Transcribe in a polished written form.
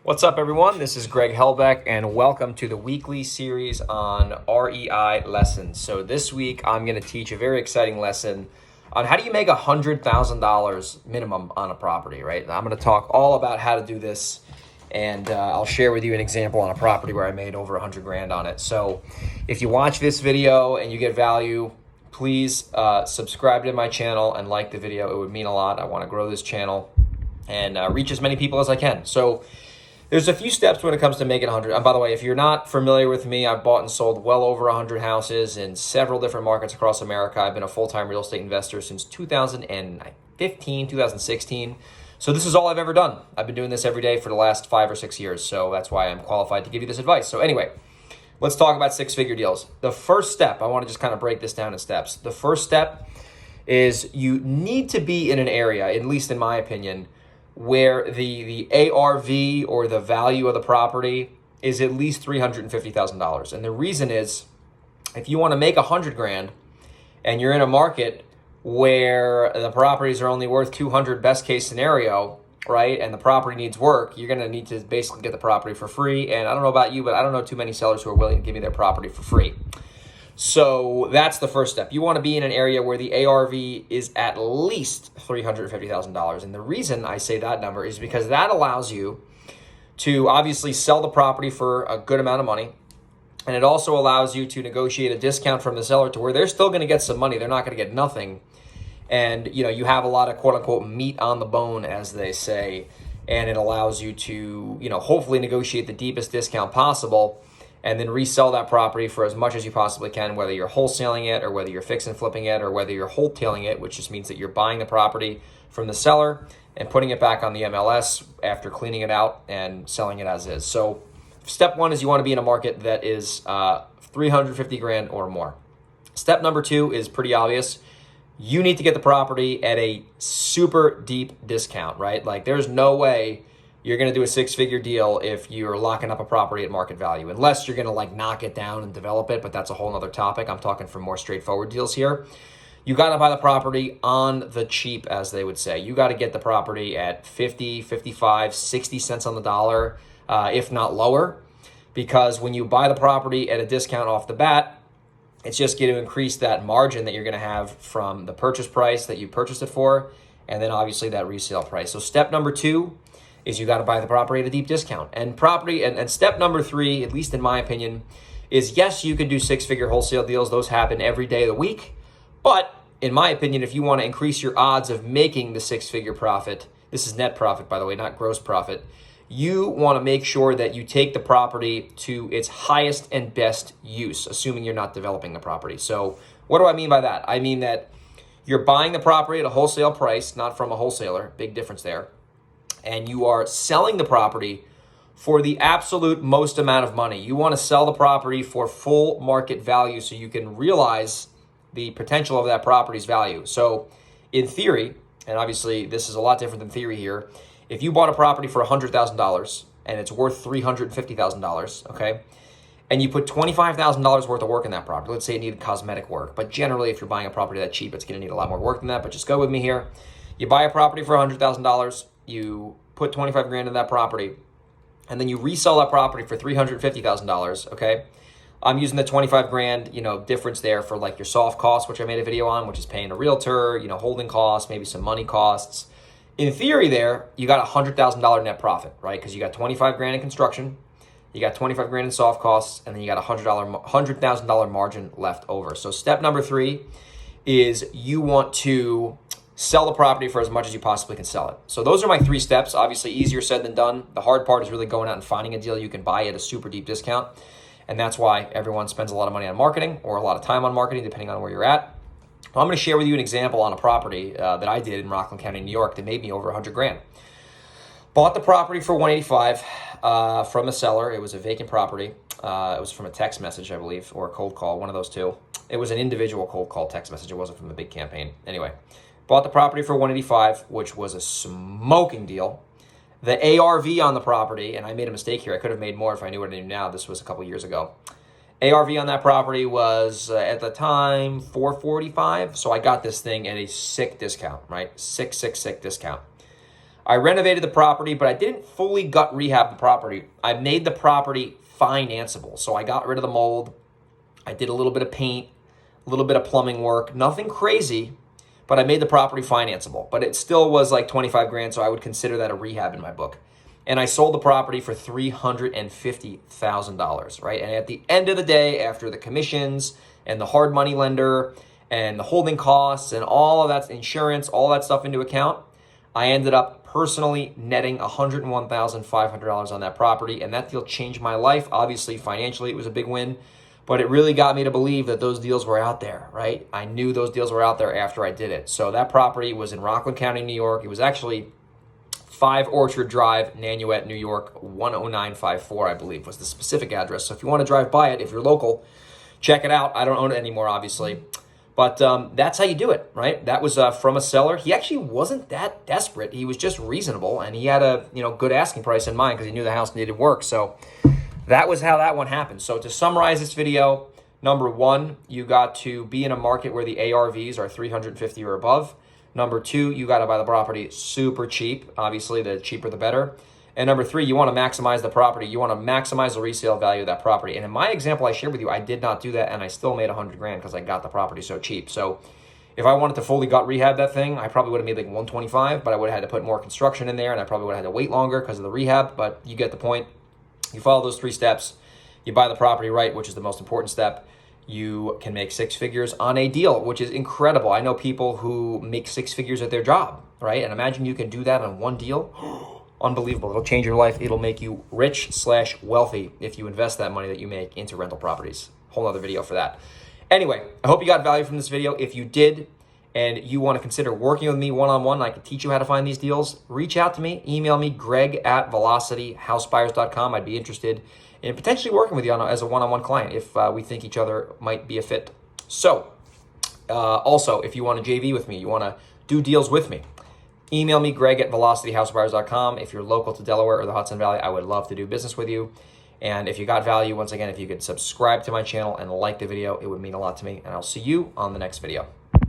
What's up, everyone? This is Greg Helbeck, and welcome to the weekly series on REI lessons. So this week, I'm going to teach a very exciting lesson on how do you make $100,000 minimum on a property, right? I'm going to talk all about how to do this, and I'll share with you an example on a property where I made over 100 grand on it. So if you watch this video and you get value, please subscribe to my channel and like the video. It would mean a lot. I want to grow this channel and reach as many people as I can. So there's a few steps when it comes to making 100. And by the way, if you're not familiar with me, I've bought and sold well over 100 houses in several different markets across America. I've been a full-time real estate investor since 2015, 2016. So this is all I've ever done. I've been doing this every day for the last 5 or 6 years. So that's why I'm qualified to give you this advice. So anyway, let's talk about six-figure deals. The first step, I want to just kind of break this down in steps. The first step is you need to be in an area, at least in my opinion, where the ARV or the value of the property is at least $350,000. And the reason is, if you want to make 100 grand and you're in a market where the properties are only worth 200 best case scenario, right, and the property needs work, you're going to need to basically get the property for free. And I don't know about you, but I don't know too many sellers who are willing to give me their property for free. So that's the first step. You want to be in an area where the ARV is at least $350,000. And the reason I say that number is because that allows you to obviously sell the property for a good amount of money. And it also allows you to negotiate a discount from the seller to where they're still going to get some money. They're not going to get nothing. And, you know, you have a lot of quote unquote meat on the bone, as they say. And it allows you to, you know, hopefully negotiate the deepest discount possible and then resell that property for as much as you possibly can, whether you're wholesaling it or whether you're fix and flipping it or whether you're wholetailing it, which just means that you're buying the property from the seller and putting it back on the MLS after cleaning it out and selling it as is. So step one is you want to be in a market that is 350 grand or more. Step number two is pretty obvious. You need to get the property at a super deep discount, right? Like there's no way you're going to do a six-figure deal if you're locking up a property at market value, unless you're going to like knock it down and develop it, but that's a whole nother topic. I'm talking for more straightforward deals here. You got to buy the property on the cheap, as they would say. You got to get the property at 50, 55, 60 cents on the dollar, if not lower, because when you buy the property at a discount off the bat, it's just going to increase that margin that you're going to have from the purchase price that you purchased it for, and then obviously that resale price. So step number two is you got to buy the property at a deep discount. And step number three, at least in my opinion, is yes, you can do six-figure wholesale deals. Those happen every day of the week. But in my opinion, if you want to increase your odds of making the six-figure profit, this is net profit, by the way, not gross profit, you want to make sure that you take the property to its highest and best use, assuming you're not developing the property. So what do I mean by that? I mean that you're buying the property at a wholesale price, not from a wholesaler, big difference there, and you are selling the property for the absolute most amount of money. You want to sell the property for full market value so you can realize the potential of that property's value. So in theory, and obviously this is a lot different than theory here, if you bought a property for $100,000 and it's worth $350,000, okay, and you put $25,000 worth of work in that property, let's say it needed cosmetic work, but generally if you're buying a property that cheap, it's going to need a lot more work than that, but just go with me here. You buy a property for $100,000, you put 25 grand in that property, and then you resell that property for $350,000, okay? I'm using the 25 grand, difference there for like your soft costs, which I made a video on, which is paying a realtor, holding costs, maybe some money costs. In theory there, you got $100,000 net profit, right? Because you got 25 grand in construction, you got 25 grand in soft costs, and then you got $100,000 margin left over. So step number three is you want to sell the property for as much as you possibly can sell it. So those are my three steps. Obviously easier said than done. The hard part is really going out and finding a deal you can buy at a super deep discount. And that's why everyone spends a lot of money on marketing or a lot of time on marketing, depending on where you're at. Well, I'm going to share with you an example on a property that I did in Rockland County, New York that made me over 100 grand. Bought the property for 185 from a seller. It was a vacant property. It was from a text message, I believe, or a cold call, one of those two. It was an individual cold call text message. It wasn't from a big campaign. Anyway, bought the property for 185, which was a smoking deal. The ARV on the property, and I made a mistake here. I could have made more if I knew what I knew now. This was a couple years ago. ARV on that property was, at the time, $445. So I got this thing at a sick discount, right? Sick discount. I renovated the property, but I didn't fully gut rehab the property. I made the property financeable. So I got rid of the mold. I did a little bit of paint, a little bit of plumbing work, nothing crazy, but I made the property financeable. But it still was like 25 grand, so I would consider that a rehab in my book. And I sold the property for $350,000, right? And at the end of the day, after the commissions and the hard money lender and the holding costs and all of that, insurance, all that stuff into account, I ended up personally netting $101,500 on that property. And that deal changed my life. Obviously, financially, it was a big win, but it really got me to believe that those deals were out there, right? I knew those deals were out there after I did it. So that property was in Rockland County, New York. It was actually 5 Orchard Drive, Nanuet, New York, 10954, I believe, was the specific address. So if you want to drive by it, if you're local, check it out. I don't own it anymore, obviously. But that's how you do it, right? That was from a seller. He actually wasn't that desperate. He was just reasonable, and he had a good asking price in mind because he knew the house needed work. So that was how that one happened. So to summarize this video, number 1, you got to be in a market where the ARVs are 350 or above. Number 2, you got to buy the property super cheap. Obviously, the cheaper the better. And number 3, you want to maximize the property. You want to maximize the resale value of that property. And in my example I shared with you, I did not do that, and I still made 100 grand because I got the property so cheap. So if I wanted to fully gut rehab that thing, I probably would have made like 125, but I would have had to put more construction in there, and I probably would have had to wait longer because of the rehab. But you get the point. You follow those 3 steps. You buy the property right, which is the most important step. You can make 6 figures on a deal, which is incredible. I know people who make 6 figures at their job, right? And imagine you can do that on one deal. Unbelievable. It'll change your life. It'll make you rich/wealthy if you invest that money that you make into rental properties. Whole other video for that. Anyway, I hope you got value from this video. If you did, and you want to consider working with me one-on-one, I can teach you how to find these deals, reach out to me, email me, greg@velocityhousebuyers.com. I'd be interested in potentially working with you as a one-on-one client if we think each other might be a fit. So, also, if you want to JV with me, you want to do deals with me, email me, greg@velocityhousebuyers.com. If you're local to Delaware or the Hudson Valley, I would love to do business with you. And if you got value, once again, if you could subscribe to my channel and like the video, it would mean a lot to me. And I'll see you on the next video.